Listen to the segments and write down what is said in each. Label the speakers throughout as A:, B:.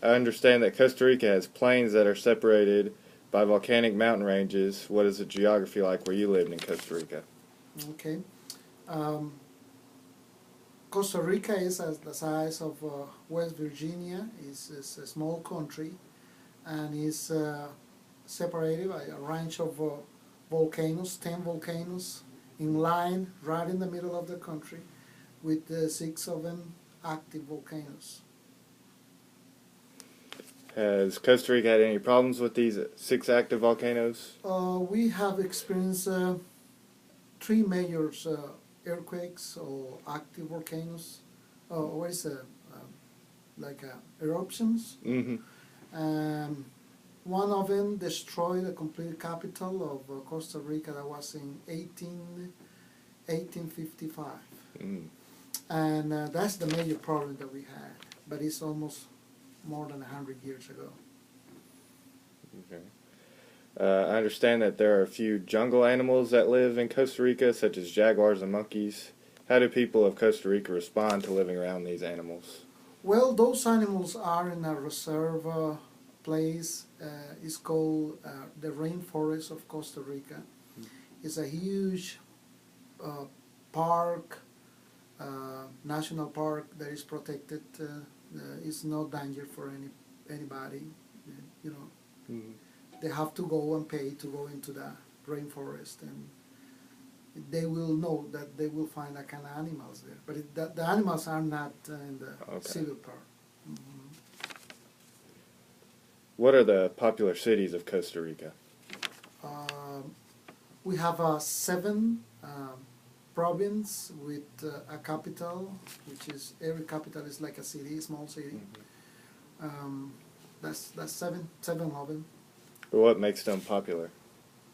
A: I understand that Costa Rica has plains that are separated by volcanic mountain ranges. What is the geography like where you lived in Costa Rica?
B: Okay. Um, Costa Rica is the size of West Virginia. Is a small country and is separated by a range of volcanoes, 10 volcanoes in line right in the middle of the country with 6 of them active volcanoes.
A: Has Costa Rica had any problems with these 6 active volcanoes?
B: We have experienced 3 major earthquakes or active volcanoes. What is like eruptions.
A: Mm-hmm.
B: One of them destroyed the complete capital of Costa Rica. That was in 1855.
A: Mm.
B: And that's the major problem that we had. But it's almost more than 100 years ago.
A: Okay. I understand that there are a few jungle animals that live in Costa Rica, such as jaguars and monkeys. How do people of Costa Rica respond to living around these animals?
B: Well, those animals are in a reserve place. It's called the rainforest of Costa Rica. It's a huge park, national park that is protected. It's no danger for anybody. You know,
A: Mm-hmm.
B: they have to go and pay to go into the rainforest, and they will know that they will find that kind of animals there. But the animals are not in the civil park. Mm-hmm.
A: What are the popular cities of Costa Rica?
B: We have 7 province with a capital, which is every capital is like a city, small city. Mm-hmm. That's 7 of them.
A: What makes them popular?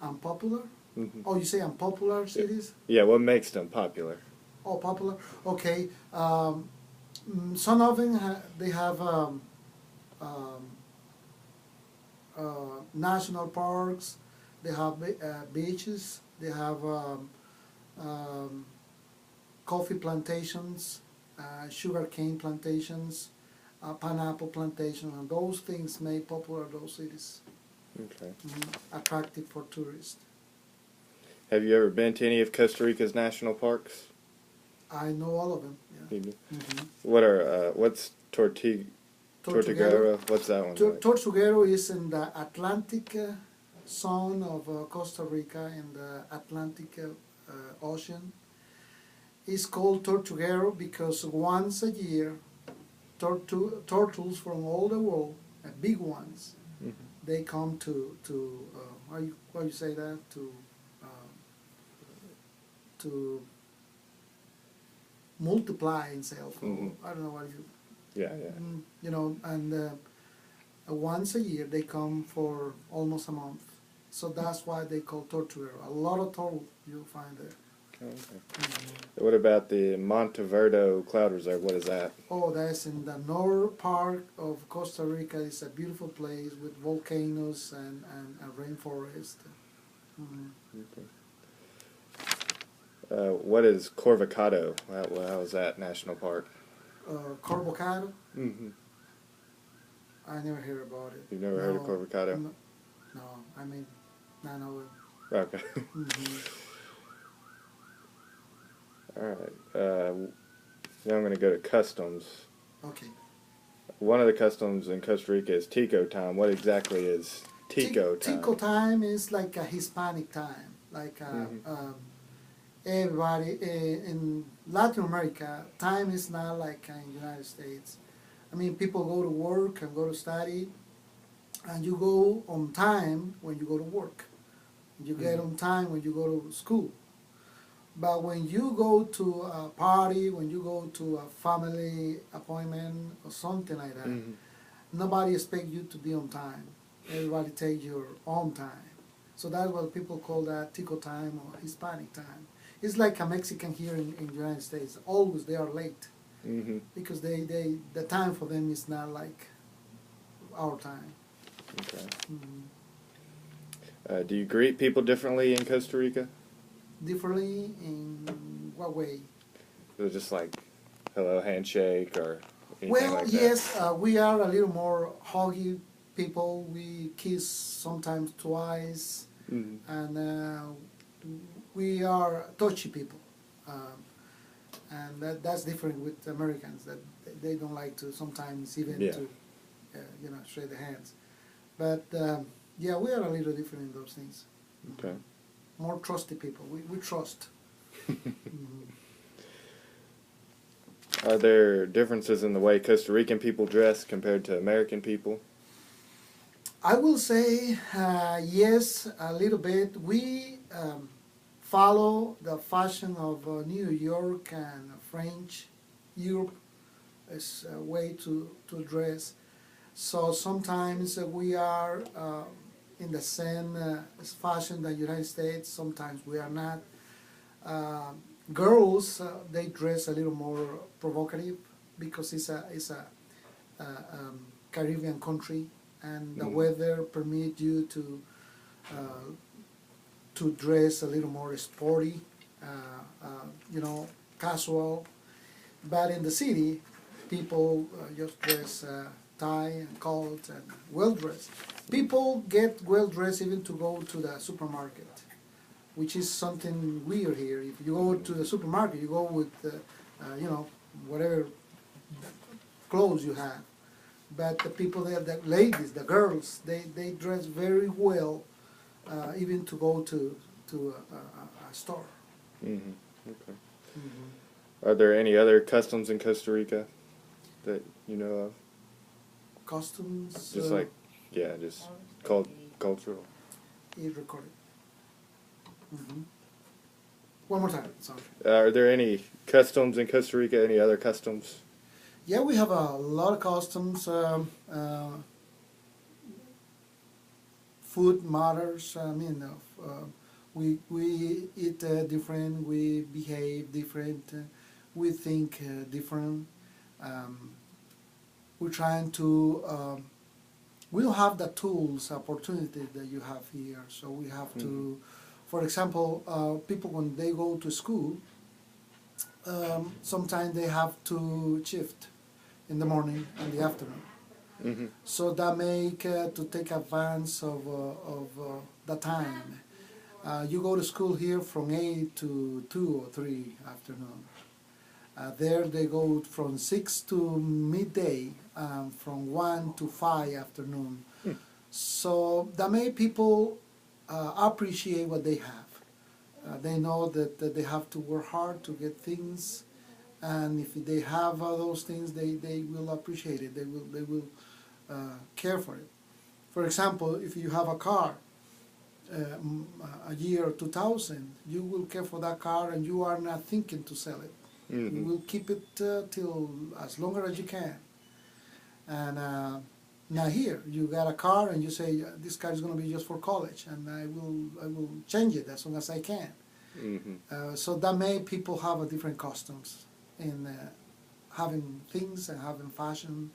B: Unpopular?
A: Mm-hmm.
B: Oh, you say unpopular cities?
A: Yeah, what makes them popular?
B: Oh, popular. Okay. Some of them they have national parks. They have beaches. They have coffee plantations, sugar cane plantations, pineapple plantations, and those things make popular those cities.
A: Okay.
B: Attractive for tourists.
A: Have you ever been to any of Costa Rica's national parks?
B: I know all of them. Yeah.
A: Mm-hmm. What are what's Tortuguero? What's that one? Like?
B: Tortuguero is in the Atlantic zone of Costa Rica in the Atlantic Ocean. It's called Tortuguero because once a year, turtles from all the world, big ones, mm-hmm. they come to how you say that to multiply itself. Mm-hmm. I don't know what you.
A: Yeah.
B: You know, and once a year they come for almost a month. So that's why they call Tortuguero. A lot of turtle you'll find there.
A: Okay. Mm-hmm. What about the Monteverde Cloud Reserve? What is that?
B: Oh, that's in the north part of Costa Rica. It's a beautiful place with volcanoes and rainforest. Mm-hmm.
A: Okay. What is Corvocado? How is that national park?
B: Corvocado?
A: Mm-hmm.
B: I never heard about it.
A: You've never heard of Corvocado?
B: No, I mean, I know it.
A: Okay.
B: Mm-hmm.
A: All right. Now I'm going to go to customs.
B: Okay.
A: One of the customs in Costa Rica is Tico time. What exactly is Tico time?
B: Tico time is like a Hispanic time. Like everybody in Latin America, time is not like in the United States. I mean, people go to work and go to study, and you go on time when you go to work. You get on time when you go to school. But when you go to a party, when you go to a family appointment or something like that, nobody expects you to be on time. Everybody takes your own time. So that's what people call that Tico time or Hispanic time. It's like a Mexican here in the United States. Always they are late because the time for them is not like our time.
A: Okay. Do you greet people differently in Costa Rica?
B: Differently in what way?
A: So just like hello, handshake, or anything
B: Well,
A: like that?
B: yes, we are a little more huggy people. We kiss sometimes twice,
A: Mm-hmm.
B: and we are touchy people. And that's different with Americans, that they don't like to sometimes even
A: Yeah.
B: to shake the hands. But yeah, we are a little different in those things.
A: Okay.
B: More trusty people. We trust. Mhm.
A: Are there differences in the way Costa Rican people dress compared to American people?
B: I will say yes, a little bit. We follow the fashion of New York and French Europe as a way to dress. So sometimes we are in the same fashion that United States. Sometimes we are not. Uh, Girls, they dress a little more provocative because it's a Caribbean country, and the
A: Mm.
B: weather permit you uh, to dress a little more sporty, casual. But in the city, people just dress tie and coat and well dressed. People get well dressed even to go to the supermarket, which is something weird here. If you go to the supermarket, you go with whatever clothes you have. But the people there, the ladies, the girls, they dress very well, even to go to a store.
A: Mm-hmm. Okay.
B: Mm-hmm.
A: Are there any other customs in Costa Rica that you know of?
B: Customs.
A: Just just cultural.
B: Is recorded. Mm-hmm. One more time. Sorry.
A: Are there any customs in Costa Rica? Any other customs?
B: Yeah, we have a lot of customs. Food matters. I mean, we eat different. We behave different. We think different. Um, we're trying to. We don't have the tools, opportunities that you have here. So we have to. For example, people when they go to school, sometimes they have to shift in the morning and the afternoon.
A: Mm-hmm.
B: So that make to take advance of the time. You go to school here from 8 to 2 or 3 afternoon. There they go from 6 to midday, from 1 to 5 afternoon.
A: Hmm.
B: So that make people appreciate what they have. They know that they have to work hard to get things, and if they have those things, they will appreciate it. They will care for it. For example, if you have a car, a year 2000, you will care for that car, and you are not thinking to sell it.
A: Mm-hmm.
B: You will keep it till as long as you can. And now here, you got a car, and you say this car is going to be just for college, and I will change it as soon as I can.
A: Mm-hmm.
B: So that made people have a different customs in having things and having fashion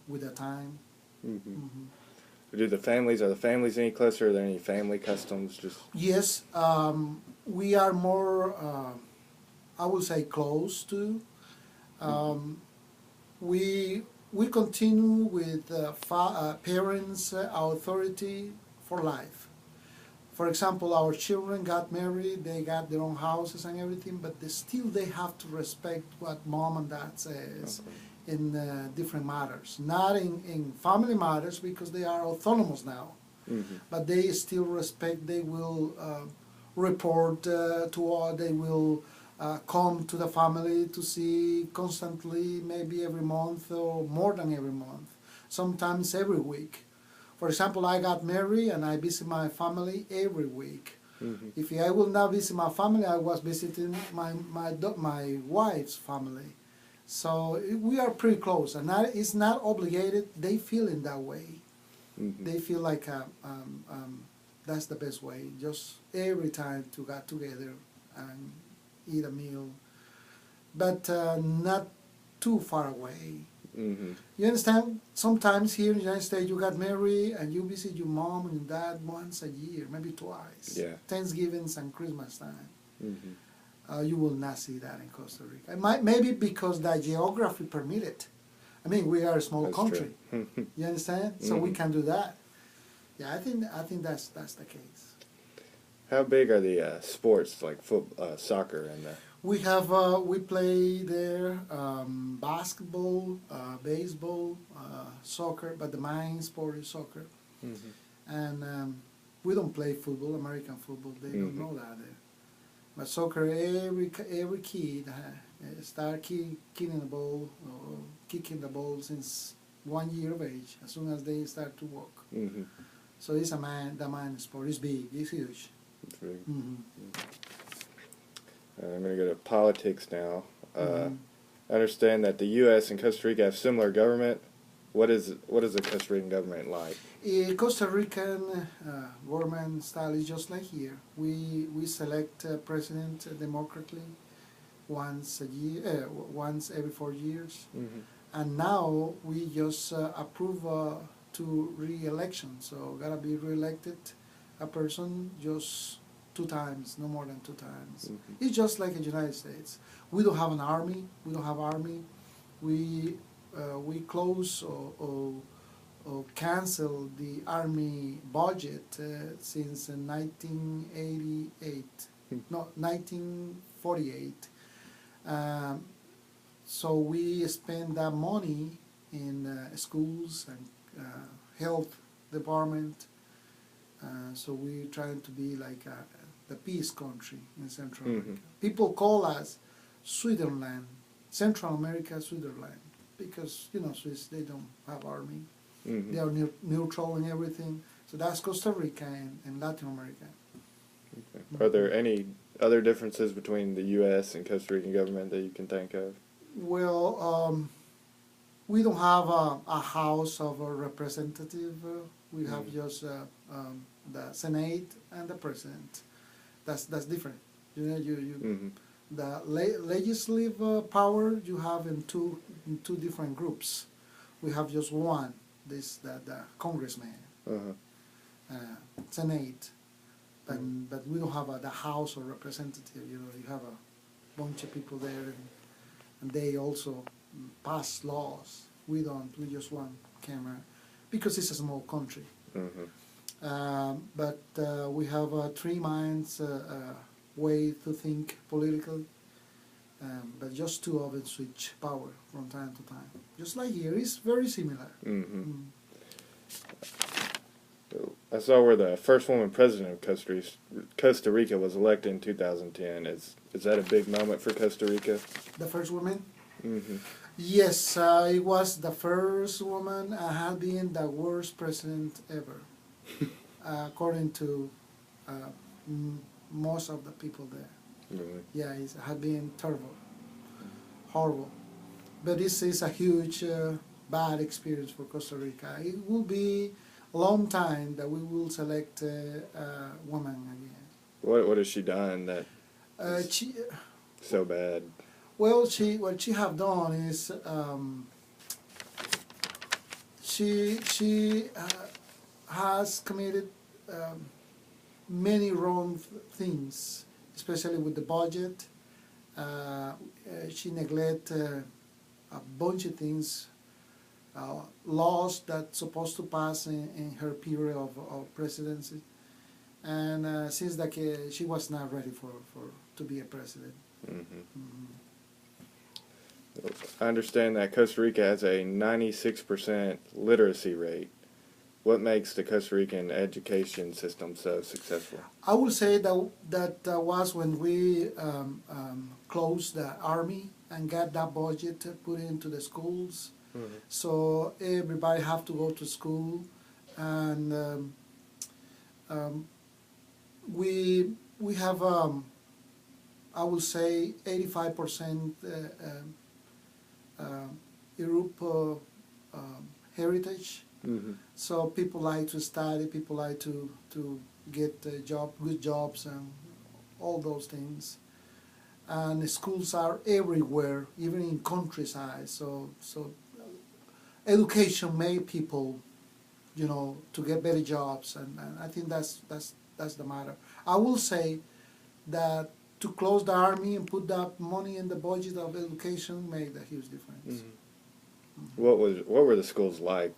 B: with the time.
A: Mm-hmm.
B: Mm-hmm.
A: Are the families any closer? Are there any family customs? Just
B: Yes, we are more, I would say, close to. We continue with parents' authority for life. For example, our children got married, they got their own houses and everything, but they have to respect what mom and dad says in different matters. Not in family matters because they are autonomous now, but they still respect. They will report to all. They will come to the family to see constantly, maybe every month or more than every month, sometimes every week. For example, I got married and I visit my family every week.
A: Mm-hmm.
B: If I will not visit my family, I was visiting my wife's family. So we are pretty close, and it's not obligated. They feel in that way.
A: Mm-hmm.
B: They feel like that's the best way. Just every time to get together and eat a meal, but not too far away.
A: Mm-hmm.
B: You understand? Sometimes here in the United States, you got married and you visit your mom and your dad once a year, maybe twice.
A: Yeah.
B: Thanksgivings and Christmas time.
A: Mm-hmm.
B: You will not see that in Costa Rica. It might, maybe because the geography permit it. I mean, we are a small
A: That's
B: country.
A: true.
B: You understand? So we can do that. Yeah, I think that's the case.
A: How big are the sports like soccer and the?
B: We have we play there basketball, baseball, soccer, but the main sport is soccer. And we don't play football, American football. They don't know that there. But soccer, every kid start kicking the ball or kicking the ball since 1 year of age. As soon as they start to walk. So it's the man sport. It's big. It's huge.
A: It's big. I'm going to go to politics now. I understand that the U.S. and Costa Rica have similar government. What is the Costa Rican government like?
B: Costa Rican government style is just like here. We select president democratically once a year, once every 4 years, and now we just approve to re-election. So gotta be re-elected a person just 2 times, no more than 2 times. It's just like in the United States. We don't have an army. We don't have army. We close or cancel the army budget since 1988. No, 1948. So we spend that money in schools and health department. So we're trying to be like the peace country in Central America. People call us Switzerland, Central America, Switzerland, because Swiss, they don't have army. They are neutral in everything. So that's Costa Rica and Latin America.
A: Are there any other differences between the U.S. and Costa Rican government that you can think of?
B: Well, we don't have a House of a Representative. We have just the Senate and the President. That's different. The legislative power you have in two different groups. We have just one. The Congressman, Senate, but we don't have the House of Representative. You have a bunch of people there, and they also pass laws. We don't. We just one camera, because it's a small country. But we have 3 minds way to think political, but just 2 of it switch power from time to time. Just like here, it's very similar.
A: I saw where the first woman president of Costa Rica was elected in 2010. Is that a big moment for Costa Rica?
B: The first woman? Yes, it was the first woman and had been the worst president ever, according to most of the people there.
A: Really?
B: Yeah, it had been terrible, horrible. But this is a huge bad experience for Costa Rica. It will be a long time that we will select a woman again.
A: What has she done that
B: she
A: so bad?
B: Well, what she have done is she has committed many wrong things, especially with the budget. She neglected a bunch of things, laws that's supposed to pass in her period of presidency, and since that she was not ready to be a president.
A: I understand that Costa Rica has a 96% literacy rate. What makes the Costa Rican education system so successful?
B: I would say that was when we closed the army and got that budget put into the schools. So everybody have to go to school, and we have I would say 85% Europe heritage. So people like to study, people like to get good jobs and all those things. And the schools are everywhere, even in countryside. So education made people, to get better jobs, and I think that's the matter. I will say that to close the army and put that money in the budget of education made a huge difference.
A: What were the schools like?